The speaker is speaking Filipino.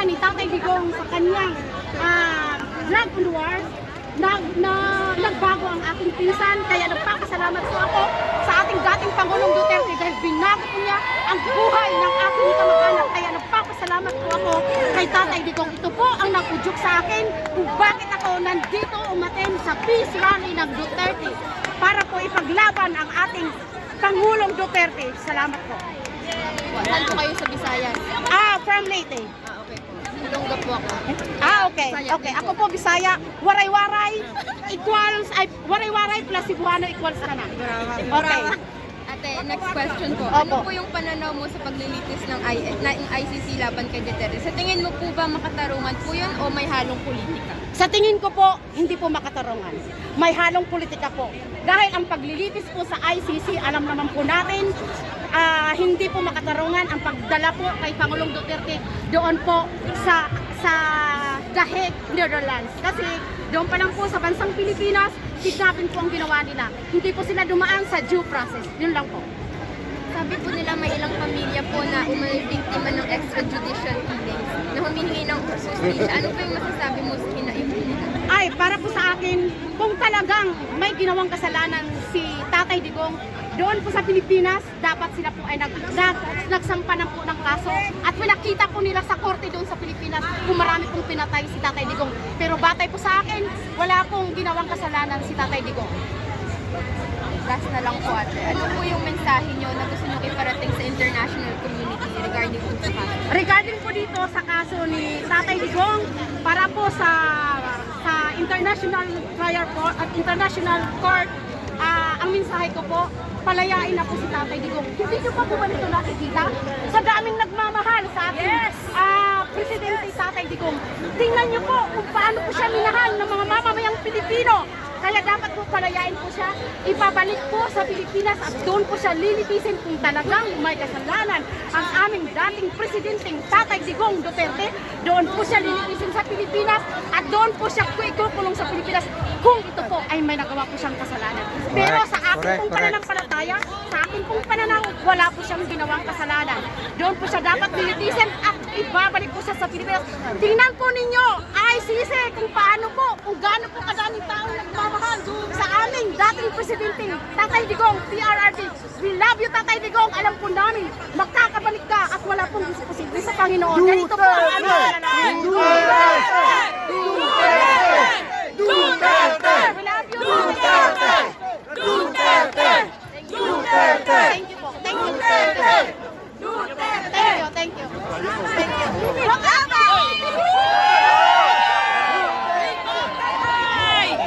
ni Tatay Digong sa kanyang vlog on the wars, nagbago ang aking pinsan, kaya nagpapasalamat po ako sa ating dating Pangulong Duterte dahil binago po niya ang buhay ng aking kamag-anak. Kaya nagpapasalamat po ako kay Tatay Digong. Ito po ang nag-udyok sa akin kung bakit ako nandito umaten sa peace rally ng Duterte para po ipaglaban ang ating Pangulong Duterte. Salamat po. Saan po kayo sa Visayas? From Leyte. Okay po. Ilongga po ako. Okay. Okay. Ako po Bisaya. Waray-waray equals, waray-waray plus Cebuano equals ka na. Okay. Ate, next question po. Opo. Ano po yung pananaw mo sa paglilitis ng ICC laban kay Duterte? Sa tingin mo po ba makatarungan po yun o may halong politika? Sa tingin ko po, hindi po makatarungan. May halong politika po. Dahil ang paglilitis po sa ICC, alam naman po natin, hindi po makatarungan ang pagdala po kay Pangulong Duterte doon po sa The Hague, Netherlands. Kasi doon pa lang po sa bansang Pilipinas, kidnapping po ang ginawa nila. Hindi po sila dumaan sa due process. Yun lang po. Sabi po nila may ilang pamilya po na biktima ng extrajudicial killings na humihingi ng justisya. Ano po yung masasabi mo sa kinaibigan? Ay, para po sa akin, kung talagang may ginawang kasalanan si Tatay Digong, doon po sa Pilipinas, dapat sila po ay nagsampa na po ng kaso at pinakita po nila sa korte doon sa Pilipinas kung marami pong pinatay si Tatay Digong. Pero batay po sa akin, wala pong ginawang kasalanan si Tatay Digong. Last na lang po ate. Ano po yung mensahe nyo na gusto nyo iparating sa international community regarding po sa kaso? Regarding po dito sa kaso ni Tatay Digong, para po sa International Trial Court at International Court, ang mensahe ko po, palayain na po si Tatay Digong. Hindi nyo pa po ba nito nakikita? Sa daming nagmamahal sa ating Presidente Tatay Digong. Tingnan nyo po kung paano po siya minahal ng mga mamamayang Pilipino. Kaya dapat po palayain po siya, ipabalik po sa Pilipinas at doon po siya lilitisin kung talagang may kasalanan ang aming dating Presidenteng Tatay Digong Duterte. Doon po siya lilitisin sa Pilipinas at doon po siya ikukulong sa Pilipinas kung ito po ay may nagawa po siyang kasalanan. Pero sa akin pong pananampalataya, sa akin pong pananaw, wala po siyang ginawang kasalanan. Doon po siya dapat lilitisin at ibabalik po siya sa Pilipinas. Tingnan po ninyo, ICC, kung paano po, kung gaano po kadaming taong nagmamahal sa aming dating Presidenteng Tatay Digong, PRRD. We love you, Tatay Digong. Alam po namin, makakabalik ka at wala pong posible sa Panginoon. Ganito po ang